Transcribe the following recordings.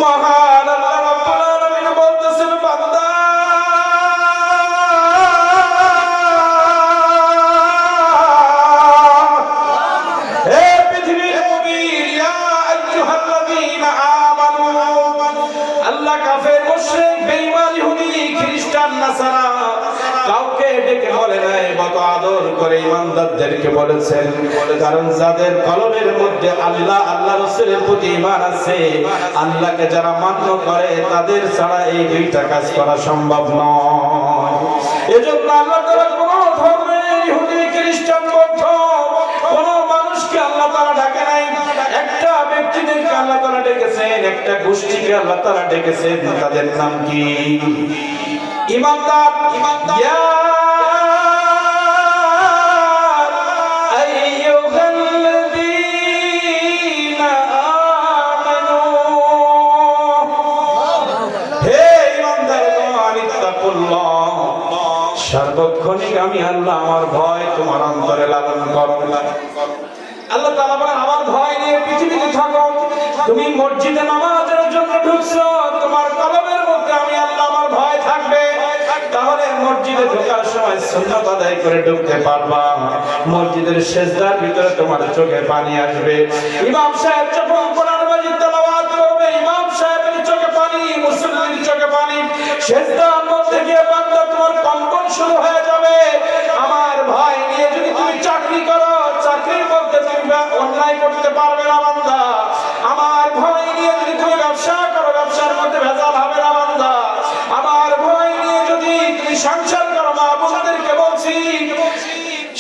মহান আল্লাহ রাব্বুল আলামিন বলতেছেন বান্দা হে পৃথিবীর মুমিন ইয়া আইয়ুহাল্লাযীনা আমানু আল্লাহ কাফের মুশরিক বেঈমান ইহুদি খ্রিস্টান নাসারা কাউকে ডেকে বলে নাই, কত আদর করে ইমানদারদেরকে বলেছেন। কারণ যাদের কলবের মধ্যে আল্লাহ আল্লাহ রাসূলের প্রতি ঈমান আছে, আল্লাহকে যারা মান্য করে, তাদের ছাড়া এই দুইটা কাজ করা সম্ভব নয়। এজন্য আল্লাহ তাআলা কোন ধর্মের ইহুদি খ্রিস্টান বৌদ্ধ কোন মানুষকে আল্লাহ তাআলা ডাকে নাই। একটা ব্যক্তিদেরকে আল্লাহ তাআলা ডেকেছেন, একটা গোষ্ঠীকে আল্লাহ তাআলা ডেকেছেন। তাদের নাম কি? ইমানদার। ইয়া আইয়ুহাল্লাযীনা আমানু, হে ইমানদারগণ, আনিত্তাকুল্লাহ, সার্বক্ষণিক আমি আল্লাহ আমার ভয় তোমার অন্তরে লালন করো। আল্লাহ তাআলা বলেন আমার ভয় নিয়ে পৃথিবীতে থাকো। তুমি মসজিদে নামাজের জন্য ঢুকছো, তোমার কলবের মধ্যে আমি আল্লাহ আমার ভয় থাকবে, তাহলে মসজিদে ঢোকার সময় সুন্নাত আদায় করে ঢুকতে পারবা। মসজিদের সিজদার ভিতরে তোমার চোখে পানি আসবে। ইমাম সাহেব যখন কোরআন মাজিদ তেলাওয়াত করবে, ইমাম সাহেবের চোখে পানি, মুসল্লির চোখে পানি। সিজদার মধ্যে গিয়ে বান্দা তোমার কম্পন শুরু হয়ে যাবে। আমার ভয় নিয়ে যদি তুমি চাকরি করো, চাকরির মধ্যে তুমি অন্যায় করতে পারবে না বান্দা। আমার ভয় নিয়ে যদি তুমি ব্যবসা করো, ব্যবসার মধ্যে ভেজাল হবে না বান্দা। আমার ভয় নিয়ে যদি তুমি সংসার করো, মা বোনদেরকে বলছি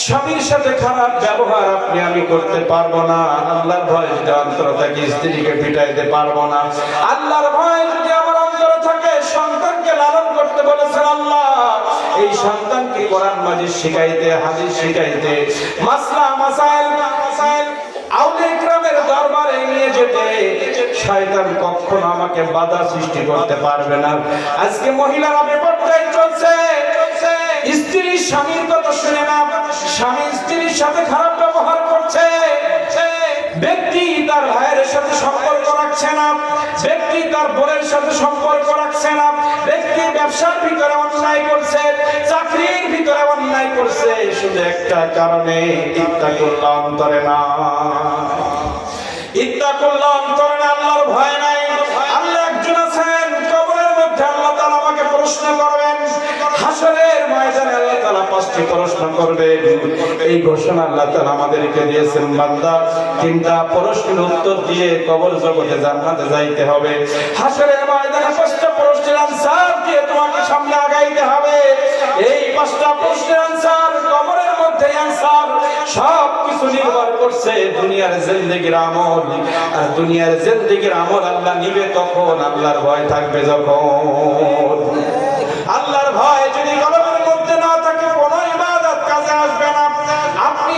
স্বামীর সাথে খারাপ ব্যবহার আপনি আমি করতে পারবো না। আল্লাহর ভয় যদি অন্তরে থাকে, স্ত্রীকে পিটাইতে পারবো না। আল্লাহর ভয় যদি আমার অন্তরে থাকে, সন্তানকে লালন করতে বলেছেন আল্লাহ। এই সন্তানকে কোরআন মাজিদ শিখাইতে, হাদিস শিখাইতে, মাসলা মাসাইল আউলিয়া ইকরামের দরবারে নিয়ে যেতে শয়তান কখনো আমাকে বাধা সৃষ্টি করতে পারবে না। আজকে মহিলারা বেপরদায় চলছে, স্ত্রী স্বামীর কথা শুনে না, স্বামী স্ত্রীর সাথে খারাপ ব্যবহার করছে, ব্যক্তি তার ভাইয়ের সাথে সম্পর্ক রাখছে না, ব্যক্তি তার বোনের সাথে সম্পর্ক রাখছে না, ব্যক্তি ব্যবসার ভিতরে অন্যায় করছে, চাকরির ভিতরে অন্যায় করছে, শুধু একটা কারণে, ইত্তাকুল্লাহ অন্তরে না। ইত্তাকুল্লাহ অন্তরে না, আল্লাহর ভয় নাই। আল্লাহ একজন আছেন, কবরের মধ্যে আল্লাহ তাআলা আমাকে প্রশ্ন করবেন, হাসরের ময়দানে আল্লাহ তাআলা 5টি প্রশ্ন করবেন। এই ঘোষণা আল্লাহ তাআলা আমাদেরকে দিয়েছেন, বান্দা 3টা প্রশ্নের উত্তর দিয়ে কবর জগতে জান্নাতে যাইতে হবে। হাসরের ময়দানে 5টা প্রশ্নের আনসার দিয়ে তোমাকে সামনে আগাইতে হবে। এই 5টা প্রশ্নের আনসার, কবরের মধ্যে আনসার, সব কিছু নির্ভর করছে দুনিয়ার জিন্দেগির আমল। আর দুনিয়ার জিন্দেগির আমল আল্লাহ নিবে তখন, আল্লাহর ভয় থাকবে যখন। আল্লাহর ভয় যদি কলবের মধ্যে না থাকে, কোনো ইবাদত কাজে আসবে না। আপনি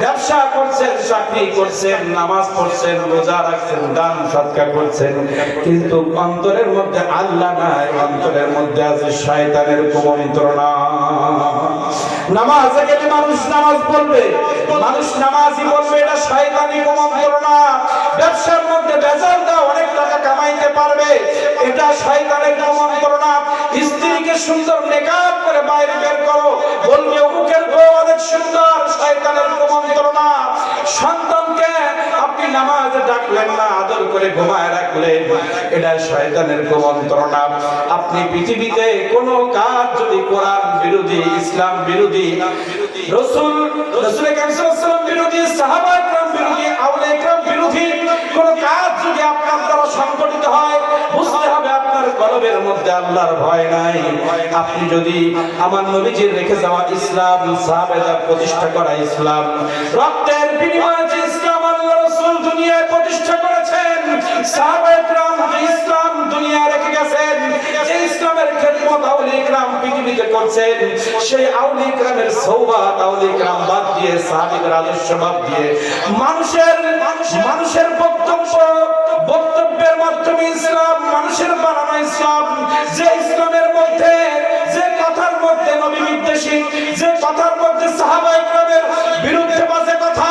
ব্যবসা করছেন, চাকরি করছেন, নামাজ পড়ছেন, রোজা রাখছেন, দান সদকা করছেন, কিন্তু অন্তরের মধ্যে আল্লাহ নাই, অন্তরের মধ্যে আছে শয়তানের কুমন্ত্রণা। নামাজে গেলে মানুষ নামাজ পড়বে, মানুষ নামাজই বলবে, এটা শয়তানি কুমন্ত্রণা। ব্যবসার মধ্যে ভেজাল দাও, অনেক টাকা কামাইতে পারবে, এটা শয়তানের কুমন্ত্রণা। স্ত্রীকে সুন্দর মেকআপ করে বাইরে বের করো, বলবে অমুকের বউ অনেক সুন্দর, শয়তানের কুমন্ত্রণা। সন্তানকে আপনি নামাজে ডাকলেন না, আদর করে ঘুমায় রাখলেন, এটা শয়তানের কুমন্ত্রণা। আপনি পৃথিবীতে কোনো কাজ যদি কোরআন বিরোধী, ইসলাম বিরোধী, রাসূল কারীম সাল্লাল্লাহু আলাইহি ওয়াসাল্লাম বিরোধী, সাহাবা ইকরাম বিরোধী, আউলিয়া ইকরাম বিরোধী কোন কাজ যদি আপনার দ্বারা সংগঠিত হয়, বুঝতে হবে আপনার কলবের মধ্যে আল্লাহর ভয় নাই। আপনি যদি আমার নবীজির রেখে যাওয়া ইসলাম, সাহাবাদের প্রতিষ্ঠা করা ইসলাম, রক্তের বিনিময়ে যে ইসলাম আল্লাহ রাসূল দুনিয়ায় প্রতিষ্ঠা করেছেন, সাহাবা ইকরাম যে ইসলাম দুনিয়ায় রেখে গেছেন, যে ইসলামের খেদমত আউলিয়া ইকরাম পৃথিবীতে করছেন, সেই আউলিয়া ইকরামের সওবাত, আউলিয়া ইকরাম বাদ দিয়ে, সাহাবীদের আদর্শ বাদ দিয়ে, মানুষের বক্তব্যের মাধ্যমে ইসলাম, মানুষের বানানো ইসলাম, যে ইসলামের মধ্যে, যে কথার মধ্যে নবী বিদ্বেষী, যে কথার মধ্যে সাহাবা ইকরামের বিরুদ্ধে বাজে কথা,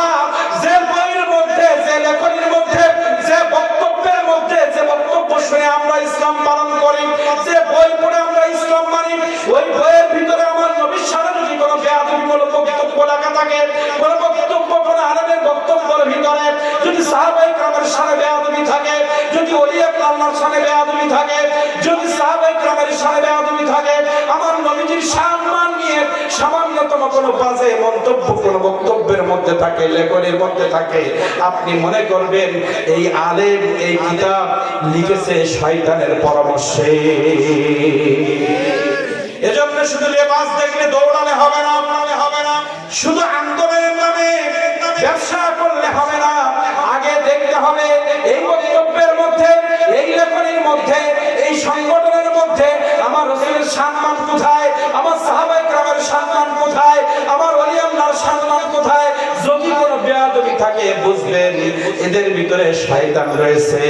যে বইয়ের মধ্যে, যে লেখনীর মধ্যে, যে বক্তব্যের মধ্যে, যে বক্তব্য শুনে আমরা ইসলাম পালন করি, যে বই পড়ে আমরা ইসলাম মানি, ওই বইয়ের ভিতরে আমার নবীর সাথে যদি কোনো বেয়াদবিমূলক বক্তব্য লেখা থাকে, কোনো বক্তব্য কোনো আলেমের বক্তব্যের ভিতরে যদি সাহাবায়ে কেরামের সাথে বেয়াদবি থাকে, যদি ওলিয়া আল্লাহর সাথে বেয়াদবি থাকে, যদি সাহাবায়ে কেরামের সাথে বেয়াদবি থাকে, আমার নবীজির সম্মান নিয়ে সামান্যতম কোনো বাজে মন্তব্য কোনো বক্তব্যের মধ্যে থাকে, লেখনের মধ্যে থাকে, আপনি মনে করবেন এই আলেম এই কিতাব লিখেছে শয়তানের পরামর্শে। এজন্য শুধু লেবাস দেখলে দৌড়ালে হবে না, শুধু আন্দোলনের নামে ব্যবসা করলে হবে না, আগে দেখতে হবে এই বক্তব্যের মধ্যে, এই লেখনের মধ্যে, এই সংগঠনের মধ্যে আমার রাসূলের সম্মান কোথায়, আমার সাহাবায়ে কেরামের সম্মান কোথায়, আমার ওলি আল্লাহর সম্মান কোথায়। যদি কোনো বেয়াদবি থাকে বুঝবেন এদের ভিতরে শয়তান রয়েছে।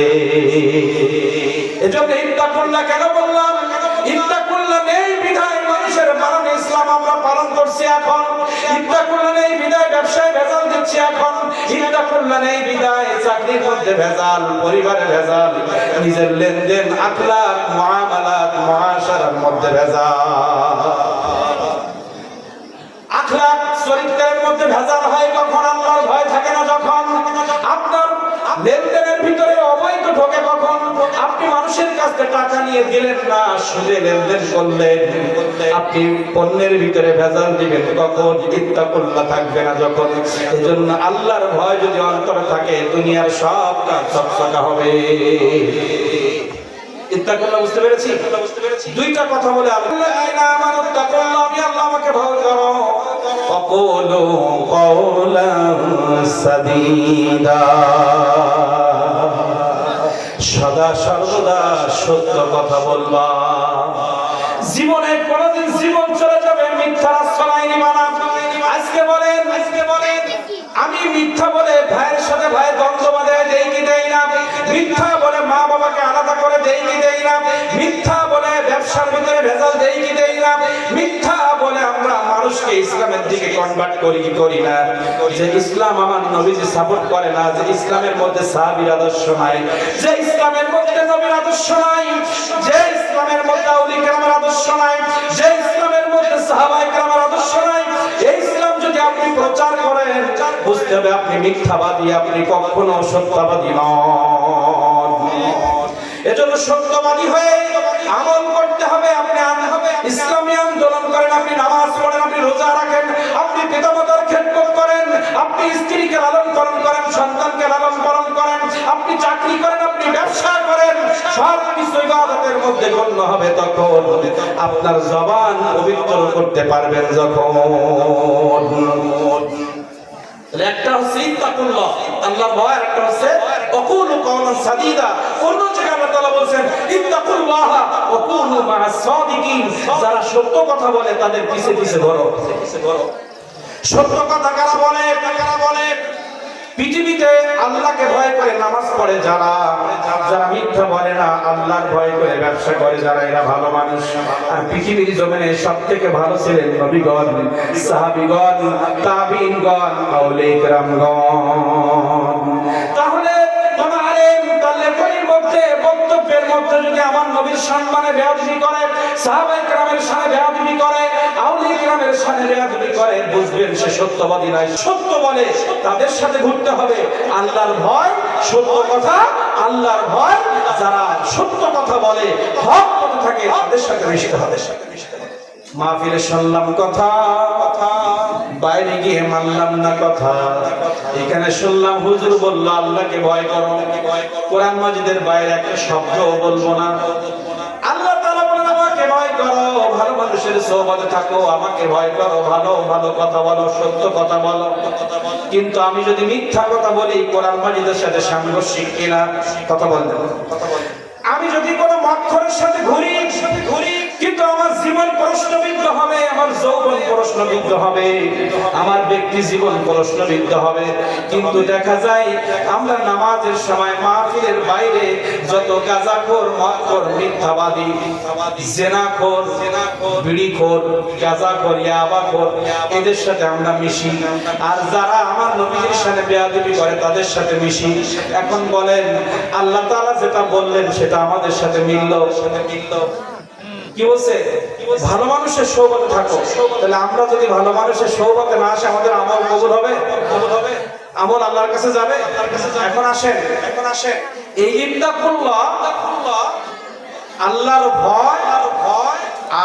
এজন্য ইত্তাকুল্লাহ কেন বললাম? ইত্তাকুল্লাহ নেই বিধায় মানুষের মারণে ইসলাম আমরা পালন করছি এখন, ইত্তাকুল্লাহ নেই বিধায় ব্যবসায় ভেজাল দিচ্ছি এখন, ইত্তাকুল্লাহ নেই বিধায় চাকরির মধ্যে ভেজাল, পরিবারে ভেজাল, নিজের লেনদেন আখলাক মুআমালাত মুআশারার মধ্যে ভেজাল। আখলাক চরিত্রের মধ্যে ভেজাল হয় কখন? আল্লাহর ভয় থাকে না যখন। আপনার লেনদেনের ভিতরে অবৈধ ঢোকে কখন? আপনি মানুষের কাছ থেকে টাকা নিয়ে দিলেন না, সুদে লেনদেন করলেন, আপনি পণ্যের ভিতরে ভেজাল দিবেন কখন? ইত্তাকুল্লাহ থাকবে না যখন। এজন্য আল্লাহর ভয় যদি অন্তরে থাকে দুনিয়ার সব কাজ চকচকা হবে। ইত্তাকুল্লাহ বুঝতে পেরেছি? দুইটা কথা বলে আল্লাহ আইনা আমানত তাকুল্লাহ, আমি আল্লাহ আমাকে ভয় করো। ফাকুলু কাওলান সাদীদা, সদা সর্বদা সত্য কথা বলবা। জীবনে কোনদিন জীবন চলে যাবে মিথ্যার আশ্রয় নিবা না। আজকে বলেন আমি মিথ্যা বলে ভাইয়ের সাথে ভাই দ্বন্দ্ব বাঁধে দেই কি দেই না, মিথ্যা বলে মা বাবাকে আলাদা করে দেই কি দেই না, মিথ্যা বলে ব্যবসার ভিতরে ভেজাল দেই কি দেই না, মিথ্যা বলে আমরা মানুষকে ইসলামের দিকে কনভার্ট করি কি করি না। যে ইসলাম আমার নবীজি সাপোর্ট করে না, যে ইসলামের মধ্যে সাহাবীর আদর্শ নাই, যে ইসলামের মধ্যে নবীর আদর্শ নাই, যে ইসলামের মধ্যে আউলিয়া কেরামের আদর্শ নাই, যে ইসলামের মধ্যে সাহাবায়ে কেরামের আদর্শ নাই, এই ইসলাম যদি আপনি প্রচার করেন বুঝতে হবে আপনি মিথ্যাবাদী, আপনি কখনো সত্যবাদী নন। এজন্য সত্যবাদী হয়ে আমল করতে হবে। আপনি ইসলামী আন্দোলন করেন, আপনি নামাজ পড়েন, আপনি রোজা রাখেন, আপনি পিতামাতার খেদমত করেন, আপনি স্ত্রীকে লালন পালন করেন, সন্তানকে লালন পালন করেন, আপনি চাকরি করেন, আপনি ব্যবসা করেন, সব কিছু ইবাদতের মধ্যে গণ্য হবে তখন আপনার জবান পবিত্র করতে পারবেন যখন। একটা হচ্ছে ইত্তাকুল্লাহ আল্লাহর ভয়, একটা হচ্ছে ওয়াকুলু কাওলান সাদীদা। অন্য জায়গায় আল্লাহ তাআলা বলেন ইত্তাকুল্লাহ ওয়া কুনু মা'আস সাদিকিন, যারা সত্য কথা বলে তাদের পিছে পিছে ধরো। সত্য কথা কারা বলে? পৃথিবীতে আল্লাহকে ভয় করে নামাজ পড়ে যারা, যারা মিথ্যা বলে না, আল্লাহর ভয় করে ব্যবসা করে যারা, এরা ভালো মানুষ। আর পৃথিবীর জমিনে সবথেকে ভালো ছিলেন নবীগণ, সাহাবীগণ, তাবিঈনগণ, আউলিয়া কেরামগণ। তাহলে তোমার আলেম তার লেখনীর মধ্যে বক্তব্যের মধ্যে যদি আমার নবীর সম্মানে বেয়াদবি করে, সাহাবায়ে কেরামের সাথে বেয়াদবি করে, আউলিয়া কেরামের সাথে বেয়াদবি করে, বুঝবেন সে সত্যবাদী নয়। সত্য বলে তাদের সাথে ঘুরতে হবে। আল্লাহর ভয়, সত্য কথা, আল্লাহর ভয়, যারা সত্য কথা বলে, হক পথে থাকে, তাদের সাথে মিশতে হবে। মাহফিলে শুনলাম কথা, বাইরে গিয়ে মানলাম না কথা। এখানে শুনলাম হুজুর বলল আল্লাহকে ভয় করো, কোরআন মাজিদের বাইরে একটা শব্দও বলবো না। আল্লাহ তাআলা বলেন আমাকে ভয় করো, ভালো মানুষের সোহবতে থাকো, আমাকে ভয় করো, ভালো ভালো কথা বলো, সত্য কথা বলো। কিন্তু আমি যদি মিথ্যা কথা বলি, কোরআন মাজিদের সাথে সাংঘর্ষিক কিনা কথা বলতে, আমি যদি কোনো মক্খরের সাথে ঘুরি কিন্তু আমার জীবন প্রশ্নবিদ্ধ হবে, আমার যৌবন প্রশ্নবিদ্ধ হবে, আমার ব্যক্তি জীবন প্রশ্নবিদ্ধ হবে। কিন্তু দেখা যায় আমরা নামাজের সময় মাহফিলের বাইরে যত গাঁজাখোর, মদখোর, মিথ্যাবাদী, জেনাখোর, বিড়িখোর, গাঁজাখোর, ইয়াবাখোর, এদের সাথে আমরা মিশি। আর যারা আমার নবীর সাথে বেয়াদবি করে তাদের সাথে মিশি। এখন বলেন আল্লাহ তাআলা যেটা বললেন সেটা আমাদের সাথে মিলল? কি বলছে? ভালো মানুষের সোহবতে থাকো। তাহলে আমরা যদি ভালো মানুষের সোহবতে না আসে আমাদের আমল কবুল হবে? আমল আল্লাহর কাছে যাবে? এখন আসেন এই ইত্তাকুল্লাহ, আল্লাহর ভয়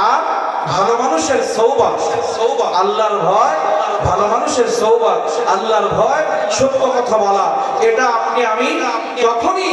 আর ভালো মানুষের সওবাত। আল্লাহর ভয়, ভালো মানুষের সওবাত, আল্লাহর ভয়, সত্য কথা বলা, এটা আপনি আমি তখনই